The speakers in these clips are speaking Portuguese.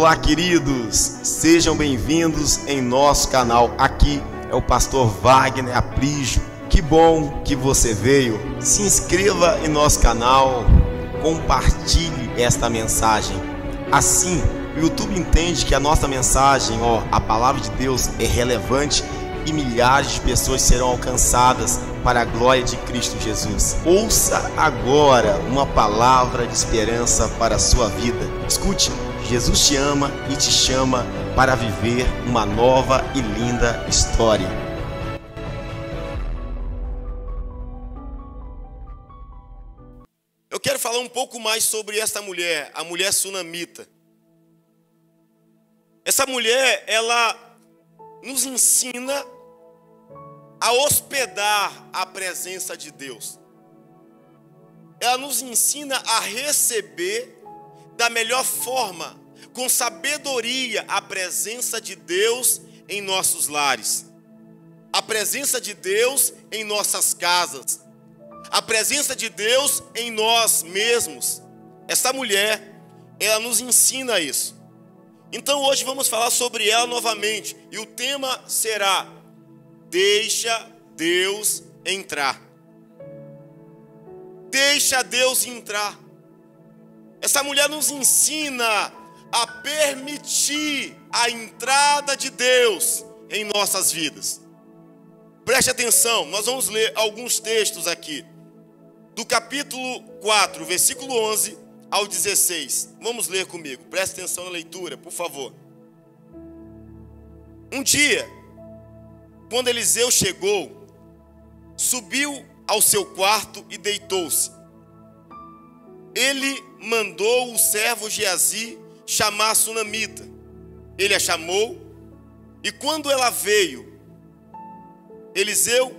Olá, queridos, sejam bem-vindos em nosso canal. Aqui é o pastor Wagner Aprígio. Que bom que você veio. Se inscreva em nosso canal, compartilhe esta mensagem. Assim, o YouTube entende que a nossa mensagem, a palavra de Deus é relevante e milhares de pessoas serão alcançadas para a glória de Cristo Jesus. Ouça agora uma palavra de esperança para a sua vida. Escute, Jesus te ama e te chama para viver uma nova e linda história. Eu quero falar um pouco mais sobre essa mulher, a mulher sunamita. Essa mulher, ela nos ensina a hospedar a presença de Deus. Ela nos ensina a receber da melhor forma, com sabedoria, a presença de Deus em nossos lares, a presença de Deus em nossas casas, a presença de Deus em nós mesmos. Essa mulher, ela nos ensina isso. Então hoje vamos falar sobre ela novamente, e o tema será: deixa Deus entrar. Deixa Deus entrar. Essa mulher nos ensina a permitir a entrada de Deus em nossas vidas. Preste atenção, nós vamos ler alguns textos aqui. Do capítulo 4, versículo 11 ao 16. Vamos ler comigo, preste atenção na leitura, por favor. Um dia, quando Eliseu chegou, subiu ao seu quarto e deitou-se. Ele mandou o servo Geazi chamar a sunamita. Ele a chamou, e quando ela veio, Eliseu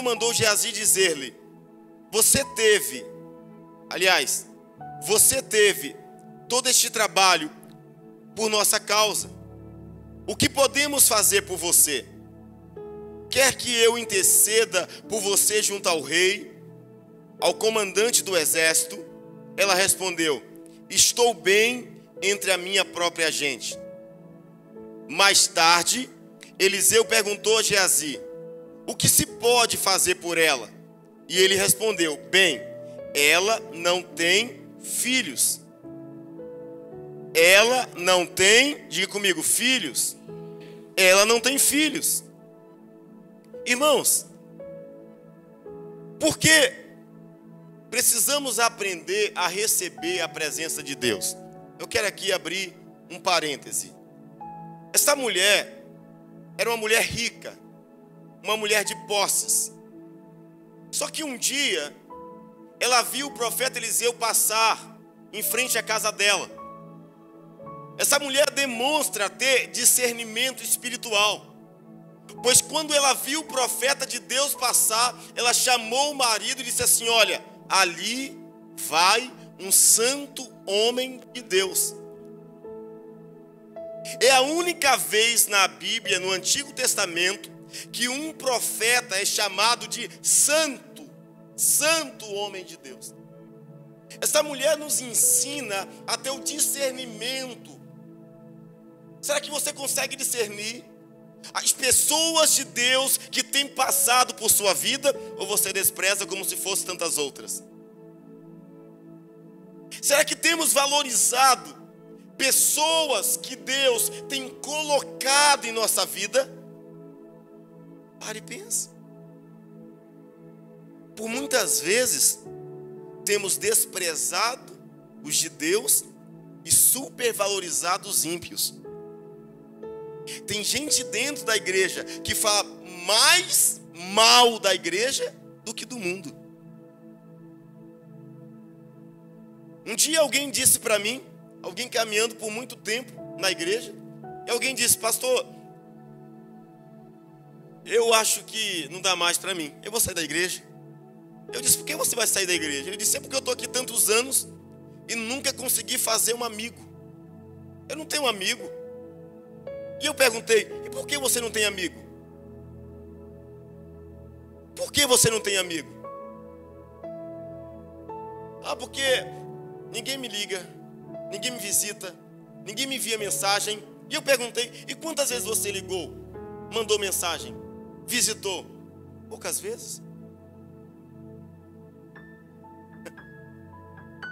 mandou Geazi dizer-lhe: você teve todo este trabalho por nossa causa. O que podemos fazer por você? Quer que eu interceda por você junto ao rei, ao comandante do exército? Ela respondeu: estou bem entre a minha própria gente. Mais tarde, Eliseu perguntou a Geazi: o que se pode fazer por ela? E ele respondeu: bem, ela não tem filhos. Ela não tem, diga comigo, filhos. Ela não tem filhos. Irmãos, por que precisamos aprender a receber a presença de Deus? Eu quero aqui abrir um parêntese. Essa mulher era uma mulher rica, uma mulher de posses. Só que um dia, ela viu o profeta Eliseu passar em frente à casa dela. Essa mulher demonstra ter discernimento espiritual, pois quando ela viu o profeta de Deus passar, ela chamou o marido e disse assim: olha, ali vai um santo homem de Deus. É a única vez na Bíblia, no Antigo Testamento, que um profeta é chamado de santo homem de Deus. Essa mulher nos ensina a ter o discernimento. Será que você consegue discernir as pessoas de Deus que têm passado por sua vida, ou você despreza como se fossem tantas outras? Será que temos valorizado pessoas que Deus tem colocado em nossa vida? Pare e pense. Por muitas vezes temos desprezado os de Deus e supervalorizado os ímpios. Tem gente dentro da igreja que fala mais mal da igreja do que do mundo. Um dia alguém disse para mim, alguém caminhando por muito tempo na igreja, e alguém disse: pastor, eu acho que não dá mais para mim, eu vou sair da igreja. Eu disse: por que você vai sair da igreja? Ele disse: é porque eu estou aqui tantos anos e nunca consegui fazer um amigo. Eu não tenho um amigo. E eu perguntei: e por que você não tem amigo? Por que você não tem amigo? Ah, porque ninguém me liga. ninguém me visita, ninguém me envia mensagem. E eu perguntei: e quantas vezes você ligou, mandou mensagem, visitou? Poucas vezes.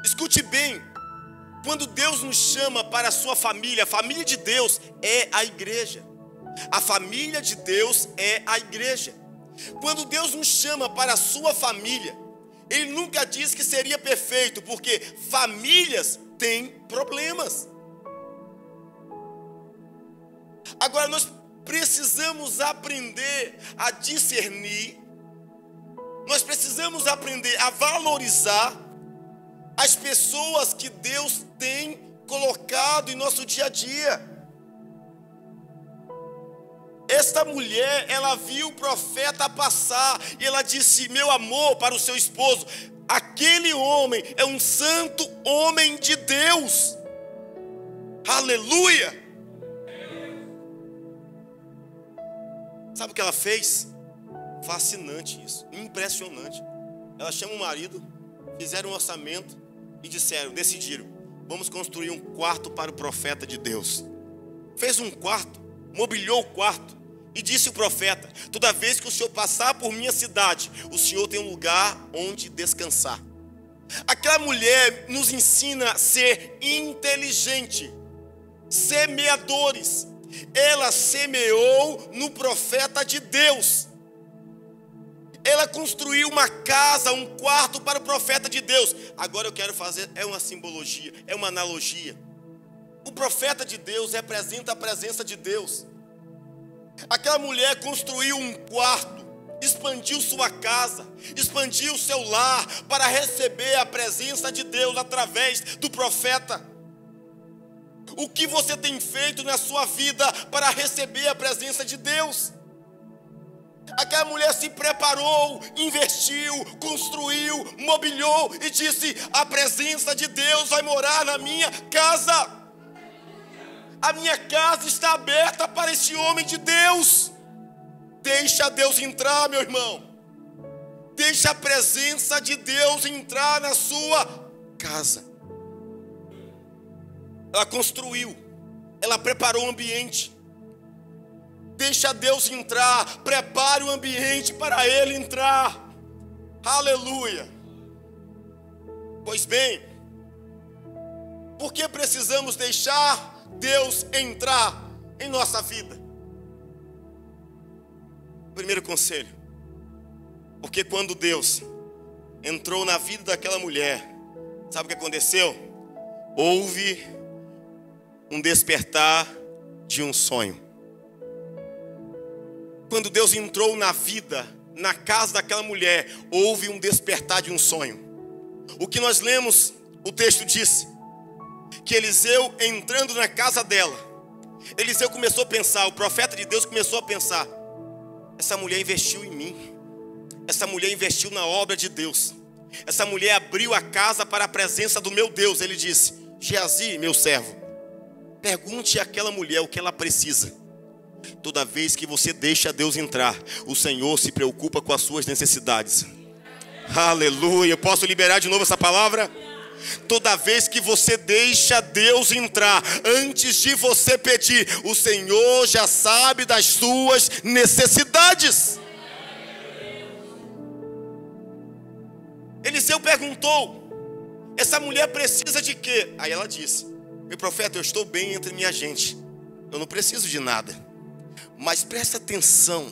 Escute bem, quando Deus nos chama para a sua família, a família de Deus é a igreja. A família de Deus é a igreja. Quando Deus nos chama para a sua família, Ele nunca disse que seria perfeito, porque famílias têm problemas. Agora nós precisamos aprender a discernir, nós precisamos aprender a valorizar as pessoas que Deus tem colocado em nosso dia a dia. Esta mulher, ela viu o profeta passar e ela disse: meu amor, para o seu esposo, aquele homem é um santo homem de Deus. Aleluia! Sabe o que ela fez? Fascinante isso, impressionante. Ela chama o marido, fizeram um orçamento e decidiram: vamos construir um quarto para o profeta de Deus. Fez um quarto, mobiliou o quarto e disse o profeta: toda vez que o senhor passar por minha cidade, o senhor tem um lugar onde descansar. Aquela mulher nos ensina a ser inteligente, semeadores. Ela semeou no profeta de Deus. Ela construiu uma casa, um quarto para o profeta de Deus. Agora eu quero fazer, é uma simbologia, é uma analogia. O profeta de Deus representa a presença de Deus. Aquela mulher construiu um quarto, expandiu sua casa, expandiu seu lar para receber a presença de Deus através do profeta. O que você tem feito na sua vida para receber a presença de Deus? Aquela mulher se preparou, investiu, construiu, mobiliou e disse: a presença de Deus vai morar na minha casa. A minha casa está aberta para esse homem de Deus. Deixa Deus entrar, meu irmão. Deixa a presença de Deus entrar na sua casa. Ela construiu, ela preparou o ambiente. Deixa Deus entrar, prepare o ambiente para Ele entrar. Aleluia. Pois bem, por que precisamos deixar Deus entrar em nossa vida? Primeiro conselho: porque quando Deus entrou na vida daquela mulher, sabe o que aconteceu? Houve um despertar de um sonho. Quando Deus entrou na vida, na casa daquela mulher, houve um despertar de um sonho. O que nós lemos, o texto disse que Eliseu, entrando na casa dela, Eliseu começou a pensar, o profeta de Deus começou a pensar: essa mulher investiu em mim, essa mulher investiu na obra de Deus, essa mulher abriu a casa para a presença do meu Deus. Ele disse: Geazi, meu servo, pergunte àquela mulher o que ela precisa. Toda vez que você deixa Deus entrar, o Senhor se preocupa com as suas necessidades. Aleluia. Posso liberar de novo essa palavra? Toda vez que você deixa Deus entrar, antes de você pedir, o Senhor já sabe das suas necessidades. Eliseu perguntou: essa mulher precisa de quê? Aí ela disse: meu profeta, eu estou bem entre minha gente, eu não preciso de nada. Mas presta atenção,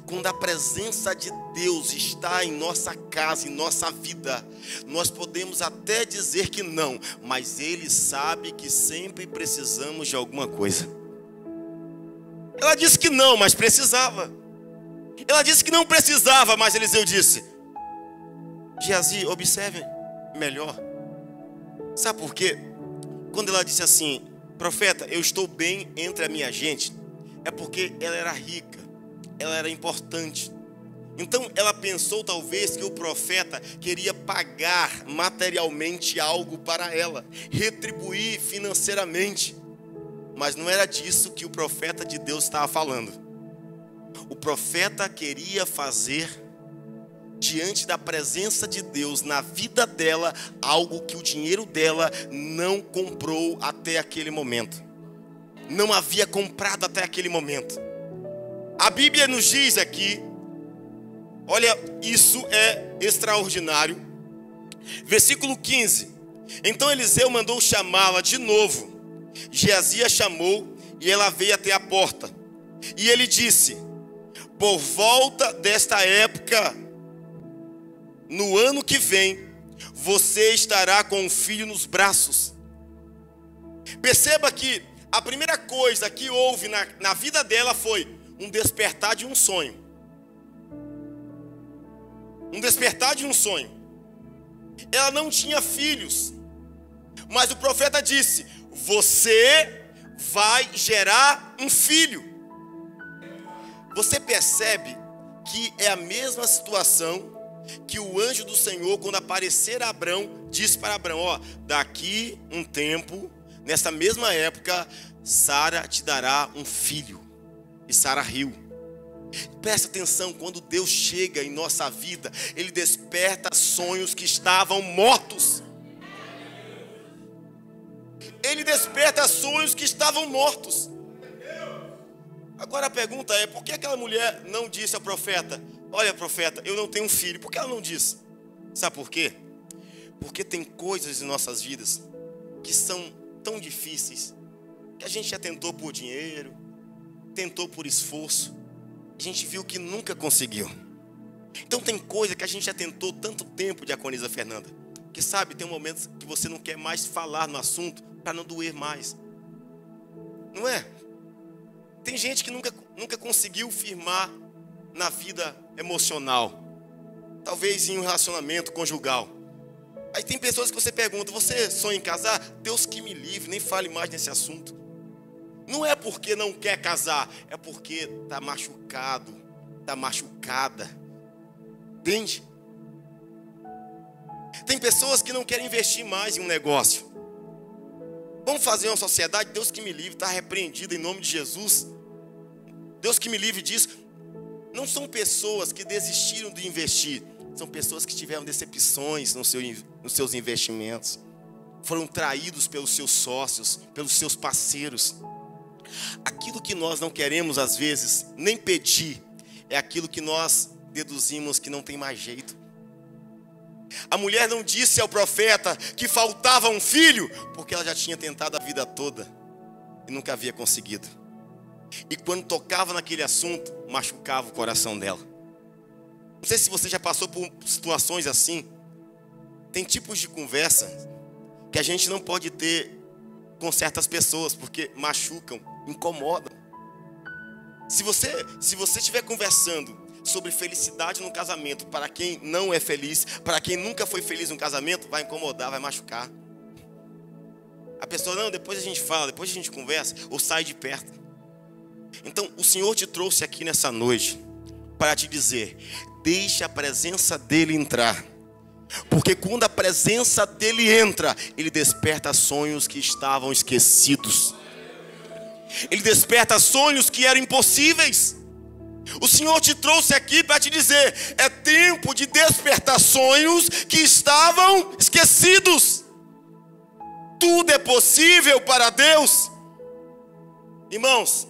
quando a presença de Deus está em nossa casa, em nossa vida, nós podemos até dizer que não, mas Ele sabe que sempre precisamos de alguma coisa. Ela disse que não, mas precisava. Ela disse que não precisava, mas Eliseu disse: Geazi, observe melhor. Sabe por quê? Quando ela disse assim: profeta, eu estou bem entre a minha gente, é porque ela era rica, ela era importante. Então ela pensou talvez que o profeta queria pagar materialmente algo para ela, retribuir financeiramente. Mas não era disso que o profeta de Deus estava falando. O profeta queria fazer diante da presença de Deus na vida dela, algo que o dinheiro dela não comprou até aquele momento. Não havia comprado até aquele momento. A Bíblia nos diz aqui, olha, isso é extraordinário. Versículo 15. Então Eliseu mandou chamá-la de novo. Geazias chamou e ela veio até a porta. E ele disse: por volta desta época, no ano que vem, você estará com um filho nos braços. Perceba que a primeira coisa que houve na vida dela foi um despertar de um sonho. Um despertar de um sonho. Ela não tinha filhos, mas o profeta disse: você vai gerar um filho. Você percebe que é a mesma situação que o anjo do Senhor, quando aparecer a Abrão, disse para Abrão: ó, daqui um tempo, nessa mesma época, Sara te dará um filho. E Sara riu. Presta atenção, quando Deus chega em nossa vida, Ele desperta sonhos que estavam mortos. Ele desperta sonhos que estavam mortos. Agora a pergunta é: por que aquela mulher não disse ao profeta: olha, profeta, eu não tenho um filho? Por que ela não disse? Sabe por quê? Porque tem coisas em nossas vidas que são tão difíceis, que a gente já tentou por dinheiro, tentou por esforço, a gente viu que nunca conseguiu. Então tem coisa que a gente já tentou tanto tempo, Diaconisa Fernanda, que sabe, tem momentos que você não quer mais falar no assunto para não doer mais. Não é? Tem gente que nunca conseguiu firmar na vida emocional, talvez em um relacionamento conjugal. Aí tem pessoas que você pergunta: você sonha em casar? Deus que me livre, nem fale mais nesse assunto. Não é porque não quer casar, é porque está machucado, está machucada. Entende? Tem pessoas que não querem investir mais em um negócio. Vamos fazer uma sociedade? Deus que me livre, está repreendido em nome de Jesus. Deus que me livre disso. Não são pessoas que desistiram de investir, são pessoas que tiveram decepções nos seus investimentos. Foram traídos pelos seus sócios, pelos seus parceiros. Aquilo que nós não queremos às vezes nem pedir, é aquilo que nós deduzimos que não tem mais jeito. A mulher não disse ao profeta que faltava um filho, porque ela já tinha tentado a vida toda e nunca havia conseguido. E quando tocava naquele assunto, machucava o coração dela. Não sei se você já passou por situações assim. Tem tipos de conversa que a gente não pode ter com certas pessoas, porque machucam, incomodam. Se você estiver conversando sobre felicidade no casamento, para quem não é feliz, para quem nunca foi feliz no casamento, vai incomodar, vai machucar. A pessoa: não, depois a gente fala, depois a gente conversa, ou sai de perto. Então o Senhor te trouxe aqui nessa noite para te dizer: deixe a presença dEle entrar. Porque quando a presença dEle entra, Ele desperta sonhos que estavam esquecidos. Ele desperta sonhos que eram impossíveis. O Senhor te trouxe aqui para te dizer: é tempo de despertar sonhos que estavam esquecidos. Tudo é possível para Deus. Irmãos,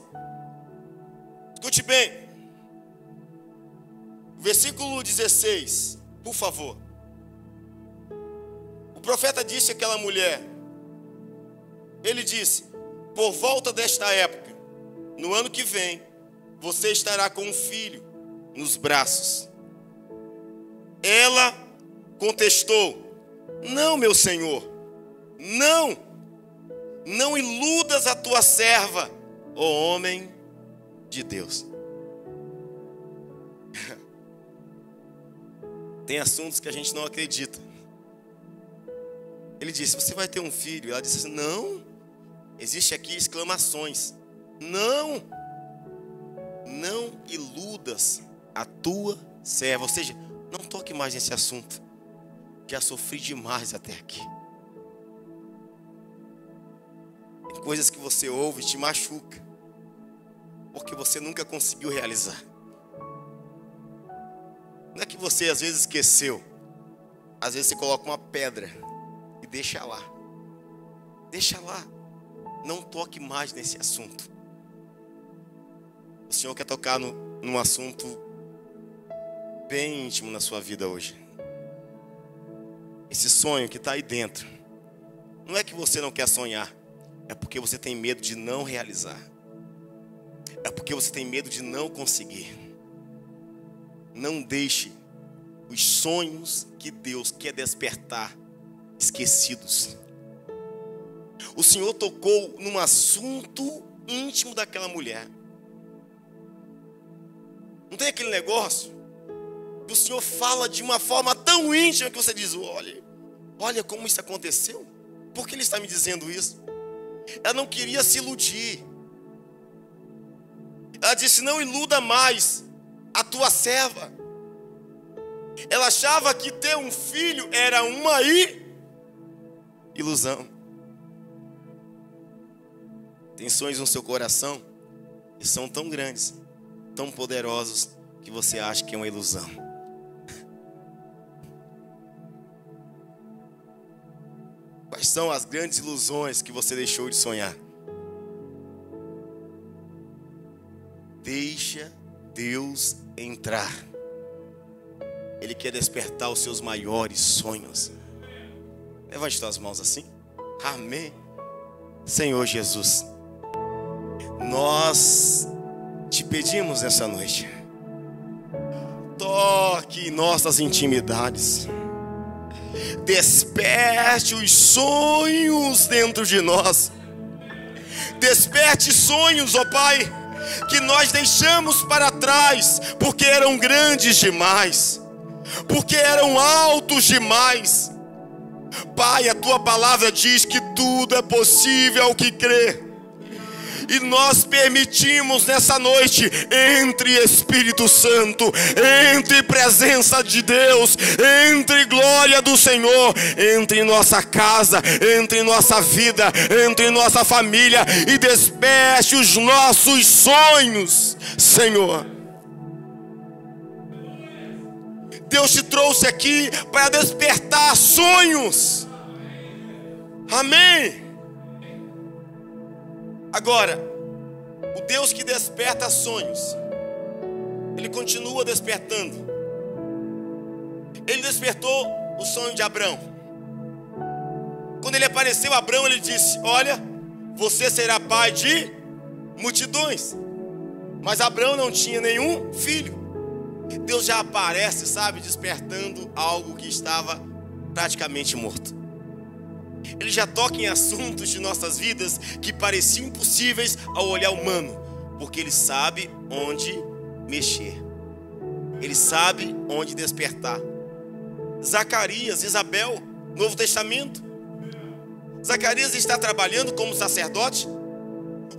escute bem. Versículo 16, por favor. O profeta disse àquela mulher, ele disse: por volta desta época, no ano que vem, você estará com um filho nos braços. Ela contestou: não, meu senhor, não iludas a tua serva, ó homem de Deus. Tem assuntos que a gente não acredita. Ele disse: você vai ter um filho. Ela disse assim: não. Existe aqui exclamações. Não iludas a tua serva. Ou seja, não toque mais nesse assunto. Já sofri demais até aqui. Tem coisas que você ouve e te machuca, porque você nunca conseguiu realizar. Não é que você às vezes esqueceu? Às vezes você coloca uma pedra e deixa lá. Deixa lá. Não toque mais nesse assunto. O Senhor quer tocar num assunto bem íntimo na sua vida hoje. Esse sonho que está aí dentro, não é que você não quer sonhar, é porque você tem medo de não realizar. É porque você tem medo de não conseguir. Não deixe os sonhos que Deus quer despertar esquecidos. O Senhor tocou num assunto íntimo daquela mulher. Não tem aquele negócio que o Senhor fala de uma forma tão íntima que você diz: olha como isso aconteceu. Por que Ele está me dizendo isso? Ela não queria se iludir. Ela disse: não iluda mais a tua serva. Ela achava que ter um filho era uma ilusão. Tem sonhos no seu coração que são tão grandes, tão poderosos, que você acha que é uma ilusão. Quais são as grandes ilusões que você deixou de sonhar? Deixa Deus entrar. Ele quer despertar os seus maiores sonhos. Levante suas mãos assim. Amém. Senhor Jesus, nós te pedimos nessa noite, toque em nossas intimidades, desperte os sonhos dentro de nós. Desperte sonhos, ó Pai, que nós deixamos para trás, porque eram grandes demais, porque eram altos demais. Pai, a tua palavra diz que tudo é possível ao que crê. E nós permitimos nessa noite, entre Espírito Santo, entre presença de Deus, entre glória do Senhor, entre nossa casa, entre nossa vida, entre nossa família, e desperte os nossos sonhos, Senhor. Deus te trouxe aqui para despertar sonhos. Amém. Agora, o Deus que desperta sonhos, Ele continua despertando. Ele despertou o sonho de Abrão. Quando ele apareceu a Abrão, ele disse: olha, você será pai de multidões. Mas Abrão não tinha nenhum filho. Deus já aparece, sabe, despertando algo que estava praticamente morto. Ele já toca em assuntos de nossas vidas que pareciam impossíveis ao olhar humano, porque Ele sabe onde mexer. Ele sabe onde despertar. Zacarias, Isabel, Novo Testamento. Zacarias está trabalhando como sacerdote.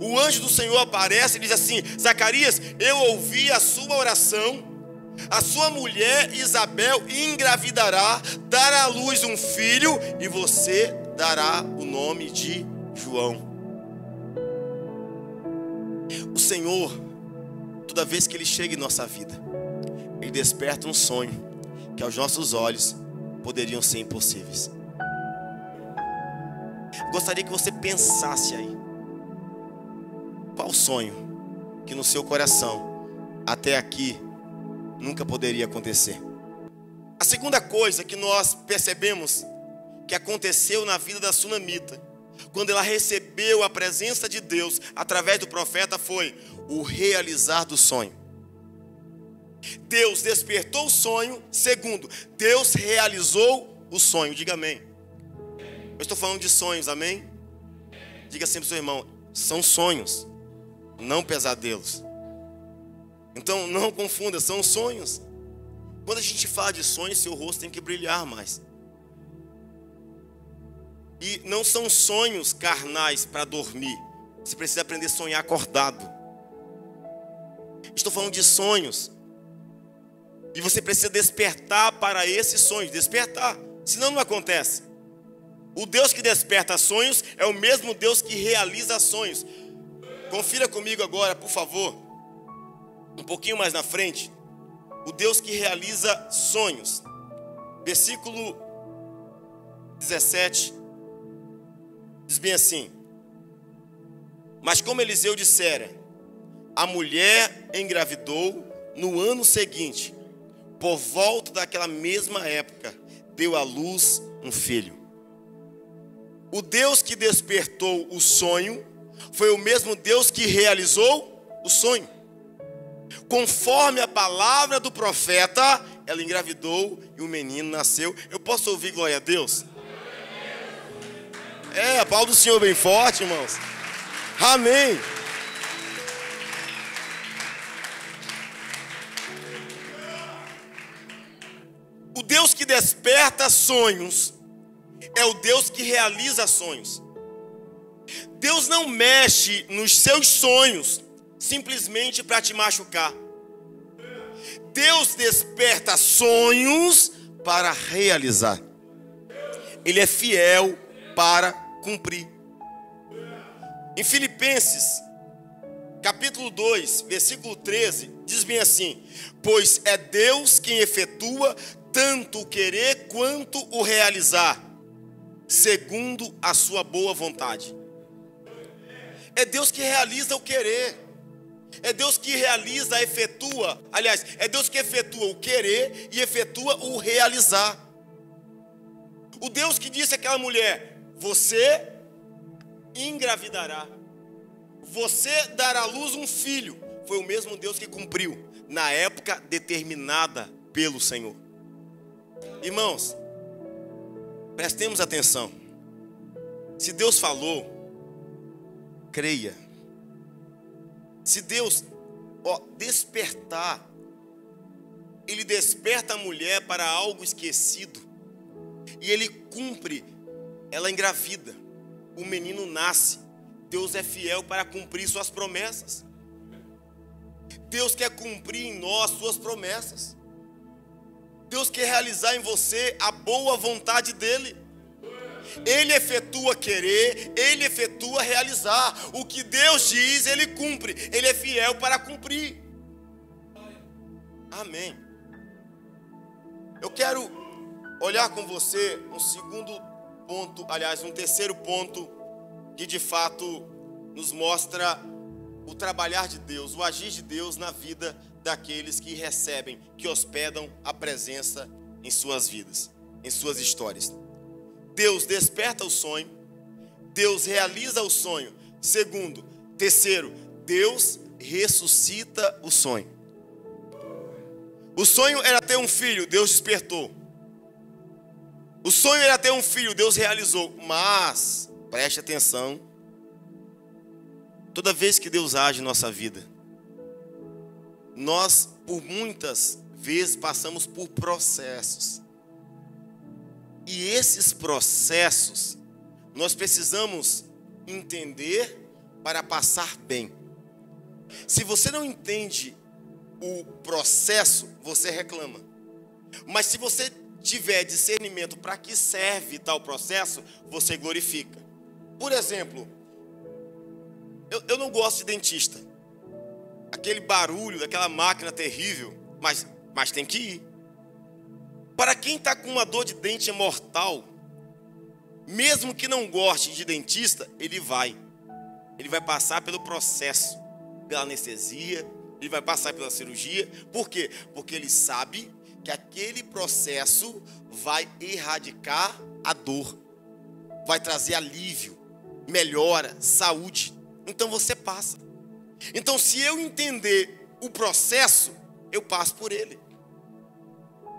O anjo do Senhor aparece e diz assim: Zacarias, eu ouvi a sua oração. A sua mulher Isabel engravidará, dará à luz um filho, e você dará o nome de João. O Senhor, toda vez que Ele chega em nossa vida, Ele desperta um sonho que aos nossos olhos poderiam ser impossíveis. Gostaria que você pensasse aí. Qual sonho que no seu coração até aqui nunca poderia acontecer? A segunda coisa que nós percebemos que aconteceu na vida da sunamita, quando ela recebeu a presença de Deus através do profeta, foi o realizar do sonho. Deus despertou o sonho. Segundo, Deus realizou o sonho. Diga amém. Eu estou falando de sonhos, amém? Diga sempre ao seu irmão: são sonhos, não pesadelos. Então não confunda, são sonhos. Quando a gente fala de sonhos, seu rosto tem que brilhar mais. E não são sonhos carnais para dormir. Você precisa aprender a sonhar acordado. Estou falando de sonhos. E você precisa despertar para esses sonhos. Despertar, senão não acontece. O Deus que desperta sonhos é o mesmo Deus que realiza sonhos. Confira comigo agora, por favor. Um pouquinho mais na frente. o Deus que realiza sonhos. Versículo 17 diz bem assim: mas como Eliseu dissera, a mulher engravidou no ano seguinte, por volta daquela mesma época, deu à luz um filho. O Deus que despertou o sonho foi o mesmo Deus que realizou o sonho. Conforme a palavra do profeta, ela engravidou e o menino nasceu. Eu posso ouvir glória a Deus? A palavra do Senhor bem forte, irmãos. Amém. O Deus que desperta sonhos é o Deus que realiza sonhos. Deus não mexe nos seus sonhos simplesmente para te machucar. Deus desperta sonhos para realizar. Ele é fiel para cumprir. Em Filipenses, capítulo 2, versículo 13, diz bem assim: pois é Deus quem efetua tanto o querer quanto o realizar, segundo a sua boa vontade. É Deus que realiza o querer. É Deus que realiza, efetua. Aliás, é Deus que efetua o querer e efetua o realizar. O Deus que disse àquela mulher: você engravidará, você dará à luz um filho, foi o mesmo Deus que cumpriu na época determinada pelo Senhor. Irmãos, prestemos atenção. Se Deus falou, creia. Se Deus despertar, Ele desperta a mulher para algo esquecido e Ele cumpre, ela engravida, o menino nasce. Deus é fiel para cumprir suas promessas. Deus quer cumprir em nós suas promessas. Deus quer realizar em você a boa vontade dEle. Ele efetua querer, Ele efetua realizar. O que Deus diz, Ele cumpre. Ele é fiel para cumprir. Amém. Eu quero olhar com você um segundo ponto, aliás, um terceiro ponto, que de fato nos mostra o trabalhar de Deus, o agir de Deus na vida daqueles que recebem, que hospedam a presença em suas vidas, em suas histórias. Deus desperta o sonho, Deus realiza o sonho. Terceiro, Deus ressuscita o sonho. O sonho era ter um filho, Deus despertou. O sonho era ter um filho, Deus realizou. Mas, preste atenção, toda vez que Deus age em nossa vida, nós, por muitas vezes, passamos por processos. E esses processos, nós precisamos entender para passar bem. Se você não entende o processo, você reclama. Mas se você tiver discernimento para que serve tal processo, você glorifica. Por exemplo, eu não gosto de dentista. Aquele barulho daquela máquina terrível, mas tem que ir. Para quem está com uma dor de dente mortal, mesmo que não goste de dentista, ele vai passar pelo processo, pela anestesia, ele vai passar pela cirurgia. Por quê? Porque ele sabe que aquele processo vai erradicar a dor, vai trazer alívio, melhora, saúde. Então você passa. Então, se eu entender o processo, eu passo por ele.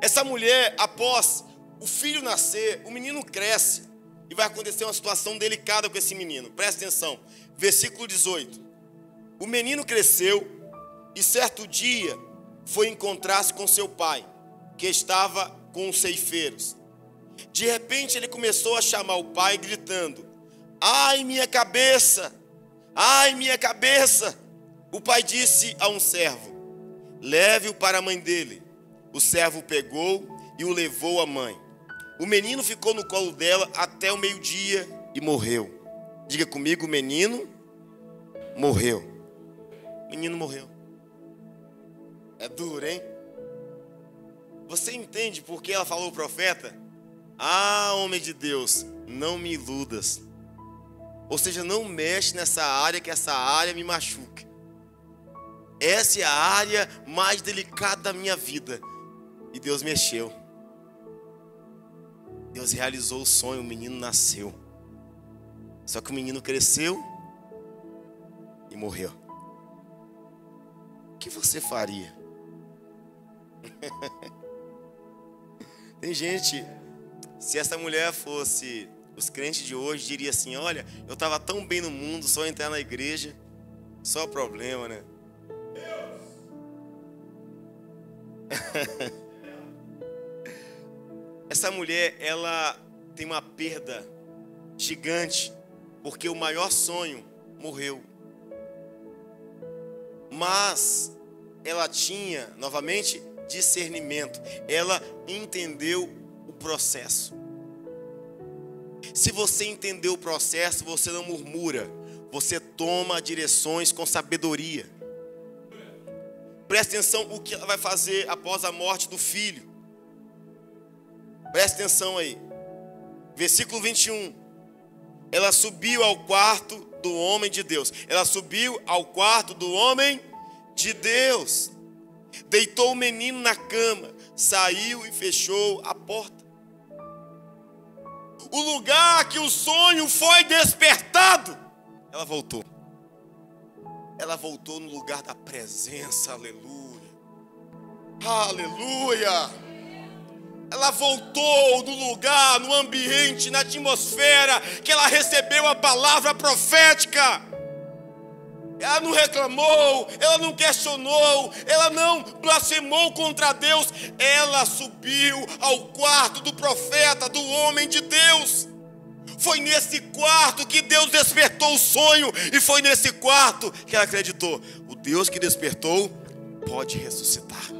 Essa mulher, após o filho nascer, o menino cresce e vai acontecer uma situação delicada com esse menino. Presta atenção, versículo 18. O menino cresceu e certo dia foi encontrar-se com seu pai, que estava com os ceifeiros. De repente ele começou a chamar o pai gritando: ai, minha cabeça! Ai, minha cabeça! O pai disse a um servo: leve-o para a mãe dele. O servo pegou e o levou à mãe. O menino ficou no colo dela até o meio-dia e morreu. Diga comigo: o menino morreu. O menino morreu. É duro, hein? Você entende por que ela falou ao profeta? Ah, homem de Deus, não me iludas. Ou seja, não mexe nessa área, que essa área me machuca. Essa é a área mais delicada da minha vida. E Deus mexeu. Deus realizou o sonho, o menino nasceu. Só que o menino cresceu e morreu. O que você faria? Tem gente, se essa mulher fosse os crentes de hoje, diria assim: olha, eu estava tão bem no mundo, só entrar na igreja, só problema, né? Essa mulher, ela tem uma perda gigante, porque o maior sonho morreu. Mas ela tinha, novamente, discernimento. Ela entendeu o processo. Se você entendeu o processo, você não murmura. Você toma direções com sabedoria. Presta atenção o que ela vai fazer após a morte do filho. Presta atenção aí. Versículo 21. Ela subiu ao quarto do homem de Deus. Ela subiu ao quarto do homem de Deus. Deitou o menino na cama. Saiu e fechou a porta. O lugar que o sonho foi despertado, ela voltou. Ela voltou no lugar da presença. Aleluia. Aleluia. Ela voltou no lugar, no ambiente, na atmosfera que ela recebeu a palavra profética. Ela não reclamou, ela não questionou, ela não blasfemou contra Deus. Ela subiu ao quarto do profeta, do homem de Deus. Foi nesse quarto que Deus despertou o sonho. E foi nesse quarto que ela acreditou: o Deus que despertou pode ressuscitar.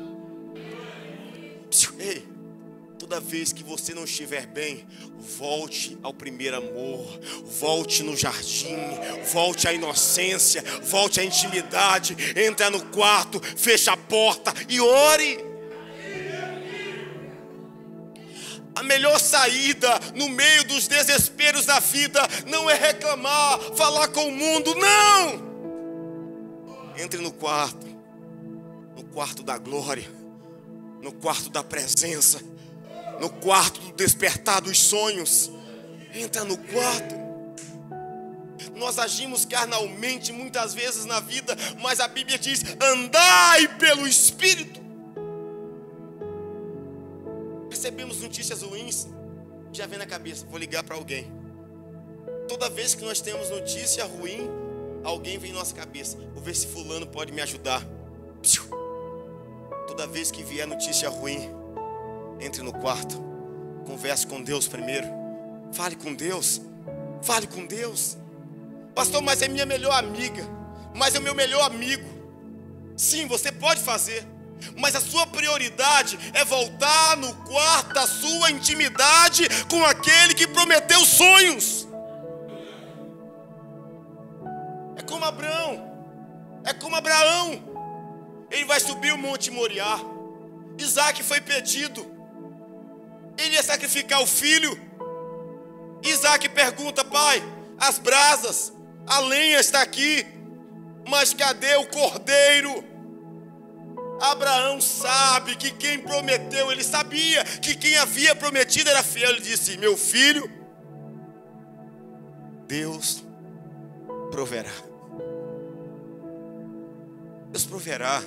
Ei, toda vez que você não estiver bem, volte ao primeiro amor, volte no jardim, volte à inocência, volte à intimidade. Entra no quarto, fecha a porta e ore. A melhor saída no meio dos desesperos da vida não é reclamar, falar com o mundo, não! Entre no quarto da glória, no quarto da presença, no quarto do despertar dos sonhos. Entra no quarto. Nós agimos carnalmente muitas vezes na vida, mas a Bíblia diz: andai pelo Espírito. Recebemos notícias ruins, já vem na cabeça: vou ligar para alguém. Toda vez que nós temos notícia ruim, alguém vem em nossa cabeça: vou ver se fulano pode me ajudar. Toda vez que vier notícia ruim, entre no quarto, converse com Deus primeiro. Fale com Deus. Fale com Deus. Pastor, mas é minha melhor amiga, mas é o meu melhor amigo. Sim, você pode fazer, mas a sua prioridade é voltar no quarto da sua intimidade com aquele que prometeu sonhos. É como Abraão. Ele vai subir o Monte Moriá. Isaac foi pedido. Ele ia sacrificar o filho. Isaac pergunta: pai, as brasas, a lenha está aqui, mas cadê o cordeiro? Abraão sabe que quem prometeu, ele sabia que quem havia prometido era fiel. Ele disse: meu filho, Deus proverá. Deus proverá.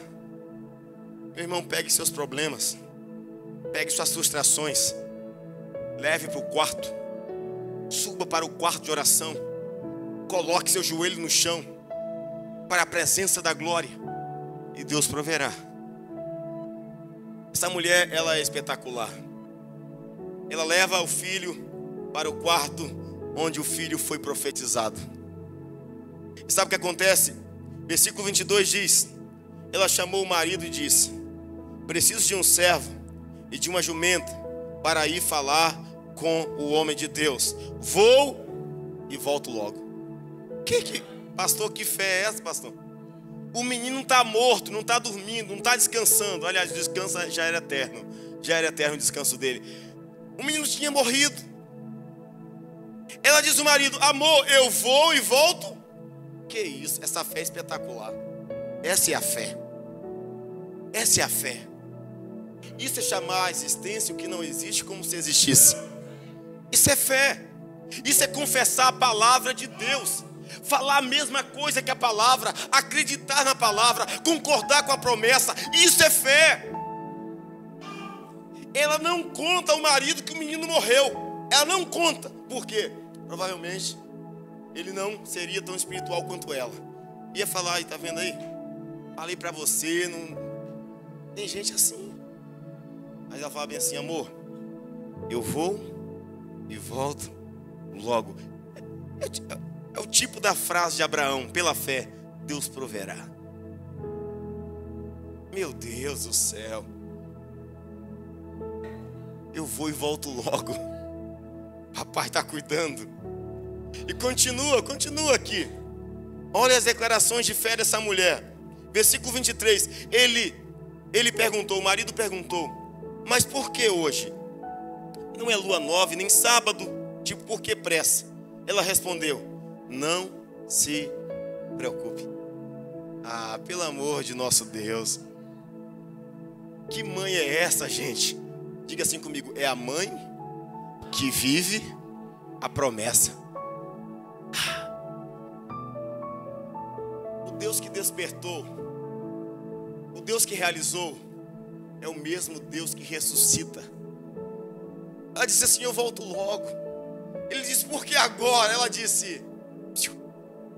Meu irmão, pegue seus problemas, pegue suas frustrações, leve para o quarto, suba para o quarto de oração, coloque seu joelho no chão, para a presença da glória, e Deus proverá. Essa mulher, ela é espetacular. Ela leva o filho para o quarto onde o filho foi profetizado. E sabe o que acontece? Versículo 22 diz: ela chamou o marido e disse: preciso de um servo e de uma jumenta para ir falar com o homem de Deus. Vou e volto logo. Pastor, que fé é essa, pastor? O menino não está morto, não está dormindo, não está descansando. Aliás, descanso já era eterno. já era eterno o descanso dele. O menino tinha morrido. Ela diz ao marido: amor, eu vou e volto. Que isso, essa fé é espetacular. Essa é a fé. Essa é a fé. Isso é chamar a existência o que não existe como se existisse. Isso é fé. Isso é confessar a palavra de Deus, falar a mesma coisa que a palavra, acreditar na palavra, concordar com a promessa. Isso é fé. Ela não conta ao marido que o menino morreu. Ela não conta. Por quê? Provavelmente ele não seria tão espiritual quanto ela. Ia falar: aí, tá vendo aí? Falei pra você, não... Tem gente assim. Mas ela fala bem assim: amor, eu vou e volto logo. É o tipo da frase de Abraão: pela fé, Deus proverá. Meu Deus do céu. Eu vou e volto logo. Papai está cuidando. E continua aqui. Olha as declarações de fé dessa mulher. Versículo 23. Ele perguntou, o marido perguntou: mas por que hoje? Não é lua nova, nem sábado. Tipo, por que pressa? Ela respondeu: não se preocupe. Ah, pelo amor de nosso Deus. Que mãe é essa, gente? Diga assim comigo: é a mãe que vive a promessa. O Deus que despertou, o Deus que realizou, é o mesmo Deus que ressuscita. Ela disse assim: eu volto logo. Ele disse: por que agora? Ela disse: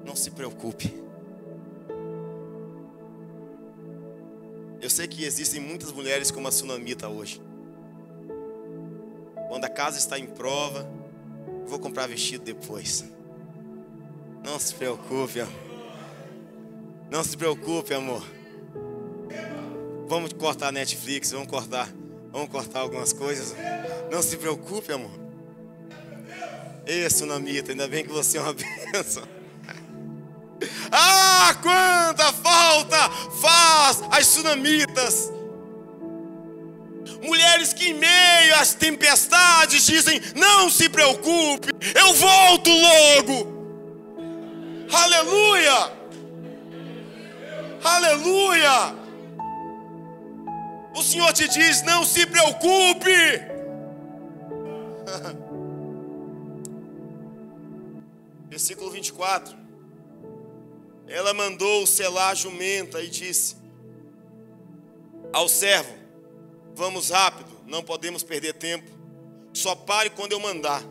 não se preocupe. Eu sei que existem muitas mulheres como a Sunamita hoje. Quando a casa está em prova, eu vou comprar vestido depois. Não se preocupe, amor. Não se preocupe, amor. Vamos cortar a Netflix, vamos cortar algumas coisas. Não se preocupe, amor. Ei, Sunamita, ainda bem que você é uma bênção. Ah, quanta falta faz as sunamitas. Mulheres que em meio às tempestades dizem: não se preocupe, eu volto logo. Aleluia! Aleluia! O Senhor te diz: não se preocupe. Versículo 24. Ela mandou selar a jumenta e disse ao servo: vamos rápido, não podemos perder tempo. Só pare quando eu mandar.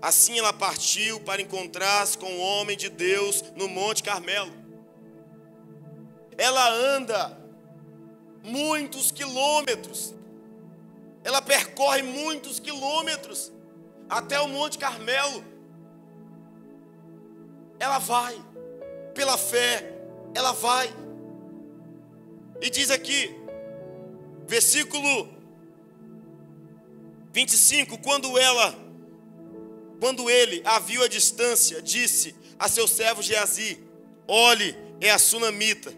Assim ela partiu para encontrar-se com o homem de Deus no Monte Carmelo. Ela anda muitos quilômetros. Ela percorre muitos quilômetros até o Monte Carmelo. Ela vai, pela fé, ela vai. E diz aqui, versículo 25, quando ele a viu à distância, disse a seu servo Geazi: olhe, é a Sunamita.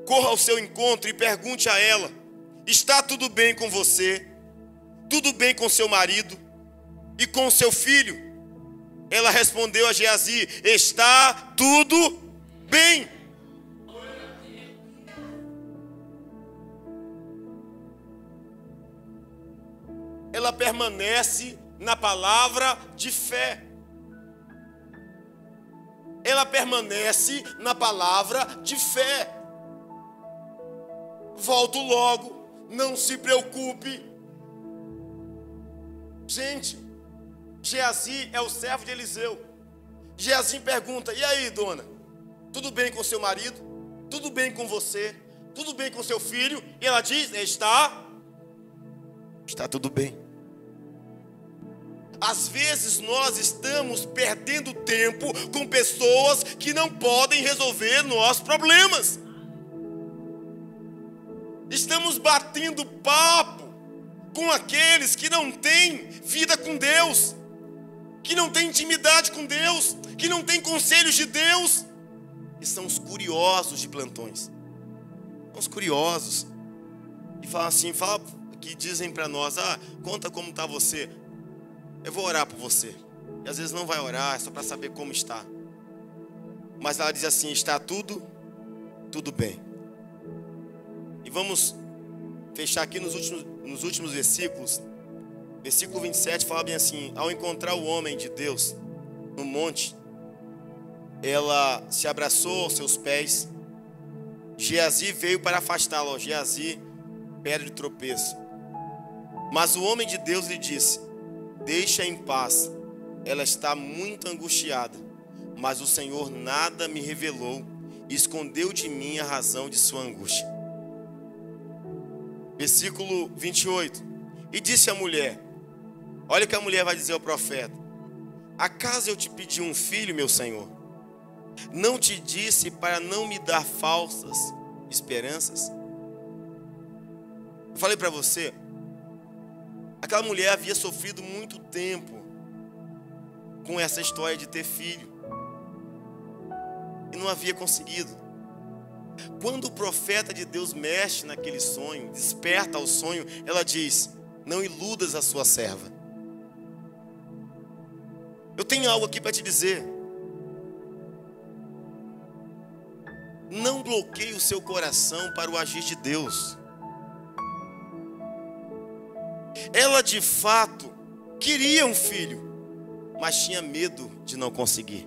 Corra ao seu encontro e pergunte a ela: está tudo bem com você? Tudo bem com seu marido? E com seu filho? Ela respondeu a Geazi: está tudo bem. Ela permanece na palavra de fé. Ela permanece na palavra de fé. Volto logo, não se preocupe. Gente, Geazi é o servo de Eliseu. Geazi pergunta: e aí, dona? Tudo bem com seu marido? Tudo bem com você? Tudo bem com seu filho? E ela diz: está tudo bem. Às vezes nós estamos perdendo tempo com pessoas que não podem resolver nossos problemas. Estamos batendo papo com aqueles que não têm vida com Deus, que não têm intimidade com Deus, que não têm conselhos de Deus, e são os curiosos de plantões. São os curiosos. E fala assim, que dizem para nós: conta como está você. Eu vou orar por você. E às vezes não vai orar, é só para saber como está. Mas ela diz assim: está tudo bem. E vamos fechar aqui nos últimos versículos. Versículo 27 fala bem assim: ao encontrar o homem de Deus no monte, ela se abraçou aos seus pés. Geazi veio para afastá-la. Geazi, pedra de tropeço. Mas o homem de Deus lhe disse: deixa em paz, ela está muito angustiada. Mas o Senhor nada me revelou e escondeu de mim a razão de sua angústia. Versículo 28. E disse a mulher: olha o que a mulher vai dizer ao profeta: acaso eu te pedi um filho, meu senhor? Não te disse para não me dar falsas esperanças? Eu falei para você, aquela mulher havia sofrido muito tempo com essa história de ter filho e não havia conseguido. Quando o profeta de Deus mexe naquele sonho, desperta ao sonho, ela diz: não iludas a sua serva. Eu tenho algo aqui para te dizer. Não bloqueie o seu coração para o agir de Deus. Ela de fato queria um filho, mas tinha medo de não conseguir.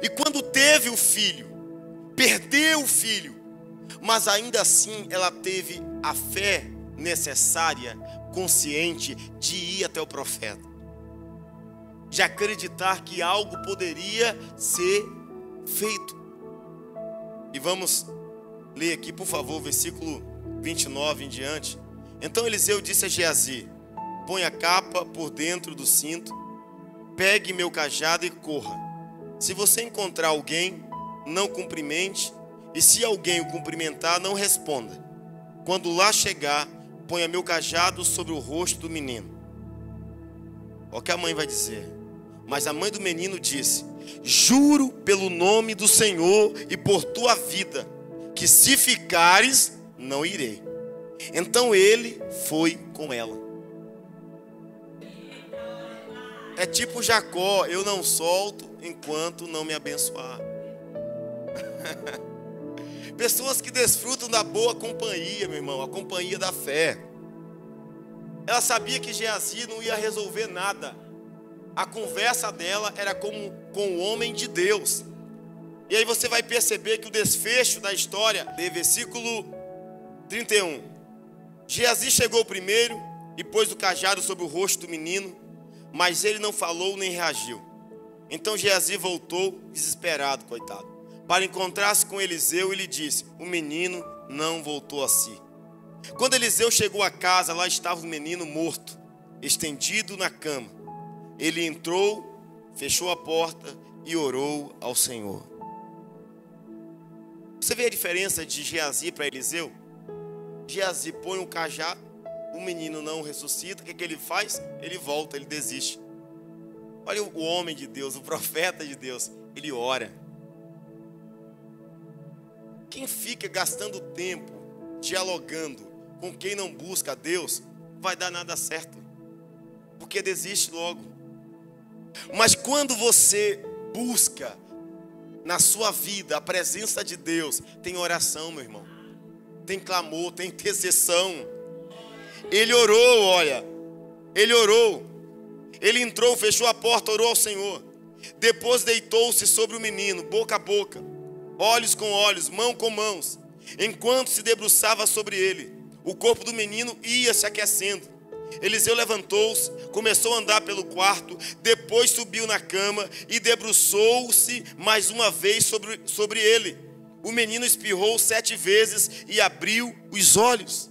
E quando teve o filho, perdeu o filho, mas ainda assim ela teve a fé necessária, consciente de ir até o profeta, de acreditar que algo poderia ser feito. E vamos ler aqui, por favor, versículo 29 em diante. Então Eliseu disse a Geazi: põe a capa por dentro do cinto, pegue meu cajado e corra. Se você encontrar alguém, não cumprimente, e se alguém o cumprimentar, não responda. Quando lá chegar, ponha meu cajado sobre o rosto do menino. Olha o que a mãe vai dizer. Mas a mãe do menino disse: juro pelo nome do Senhor e por tua vida, que se ficares, não irei. Então ele foi com ela. É tipo Jacó: eu não solto enquanto não me abençoar. Pessoas que desfrutam da boa companhia, meu irmão, a companhia da fé. Ela sabia que Geazi não ia resolver nada. A conversa dela era com o homem de Deus. E aí você vai perceber que o desfecho da história, de versículo 31. Geazi chegou primeiro e pôs o cajado sobre o rosto do menino, mas ele não falou nem reagiu. Então Geazi voltou desesperado, coitado, para encontrar-se com Eliseu e lhe disse: o menino não voltou a si. Quando Eliseu chegou à casa, lá estava o menino morto, estendido na cama. Ele entrou, fechou a porta e orou ao Senhor. Você vê a diferença de Geazi para Eliseu? Geazi põe um cajado, o menino não ressuscita. O que ele faz? Ele volta, ele desiste. Olha o homem de Deus, o profeta de Deus, ele ora. Quem fica gastando tempo dialogando com quem não busca a Deus, vai dar nada certo, porque desiste logo. Mas quando você busca na sua vida a presença de Deus, tem oração, meu irmão, tem clamor, tem intercessão. Ele orou, olha, ele orou. Ele entrou, fechou a porta, orou ao Senhor. Depois deitou-se sobre o menino, boca a boca, olhos com olhos, mão com mãos. Enquanto se debruçava sobre ele, o corpo do menino ia se aquecendo. Eliseu levantou-se, começou a andar pelo quarto, depois subiu na cama e debruçou-se mais uma vez sobre ele. O menino espirrou 7 vezes e abriu os olhos.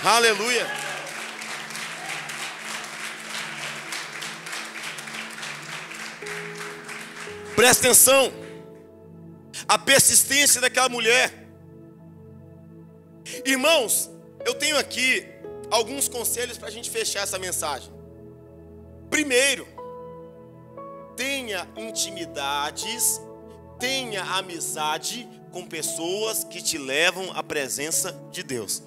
Aleluia! Presta atenção. A persistência daquela mulher. Irmãos, eu tenho aqui alguns conselhos para a gente fechar essa mensagem. Primeiro, tenha intimidades, tenha amizade com pessoas que te levam à presença de Deus.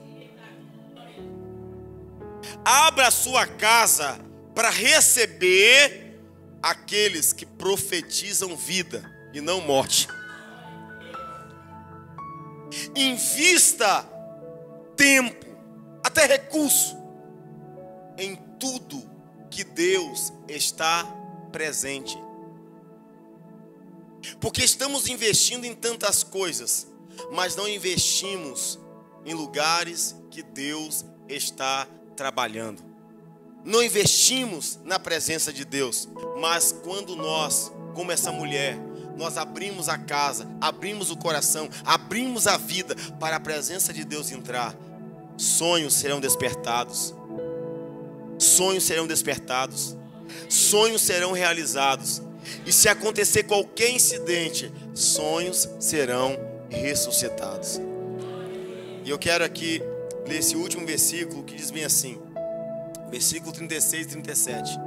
Abra a sua casa para receber aqueles que profetizam vida e não morte. Invista tempo, até recurso, em tudo que Deus está presente. Porque estamos investindo em tantas coisas, mas não investimos em lugares que Deus está trabalhando. Não investimos na presença de Deus. Mas quando nós, como essa mulher, nós abrimos a casa, abrimos o coração, abrimos a vida para a presença de Deus entrar, sonhos serão despertados. Sonhos serão despertados. Sonhos serão realizados. E se acontecer qualquer incidente, sonhos serão ressuscitados. E eu quero aqui ler esse último versículo que diz bem assim, versículo 36 e 37.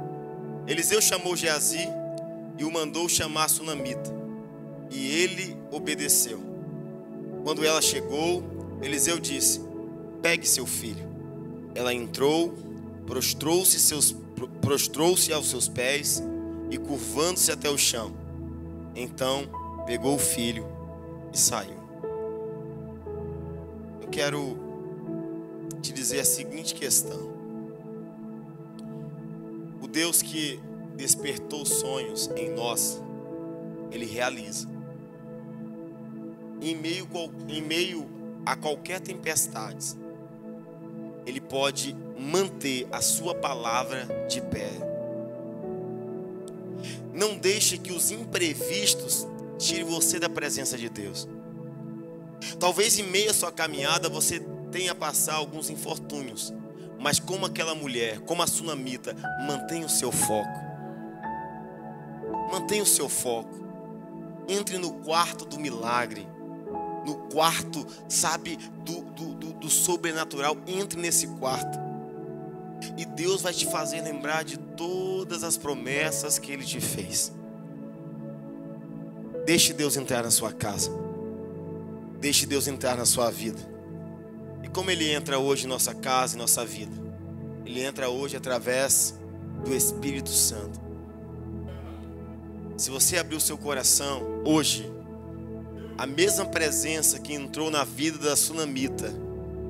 Eliseu chamou Geazi e o mandou chamar a sunamita, e ele obedeceu. Quando ela chegou, Eliseu disse: pegue seu filho. Ela entrou, prostrou-se aos seus pés e curvando-se até o chão. Então pegou o filho e saiu. Eu quero te dizer a seguinte questão: o Deus que despertou sonhos em nós, Ele realiza. Em meio a qualquer tempestade, Ele pode manter a sua palavra de pé. Não deixe que os imprevistos tirem você da presença de Deus. Talvez em meio à sua caminhada você tenha passado alguns infortúnios, mas como aquela mulher, como a sunamita, mantenha o seu foco. Mantenha o seu foco. Entre no quarto do milagre, no quarto, sabe, do sobrenatural. Entre nesse quarto e Deus vai te fazer lembrar de todas as promessas que Ele te fez. Deixe Deus entrar na sua casa. Deixe Deus entrar na sua vida. E como Ele entra hoje em nossa casa, em nossa vida? Ele entra hoje através do Espírito Santo. Se você abrir o seu coração hoje, a mesma presença que entrou na vida da sunamita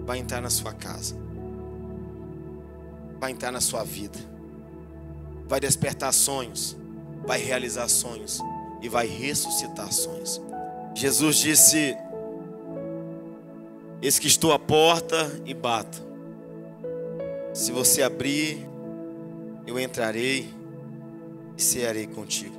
vai entrar na sua casa, vai entrar na sua vida, vai despertar sonhos, vai realizar sonhos e vai ressuscitar sonhos. Jesus disse: eis que estou à porta e bato. Se você abrir, eu entrarei e cearei contigo.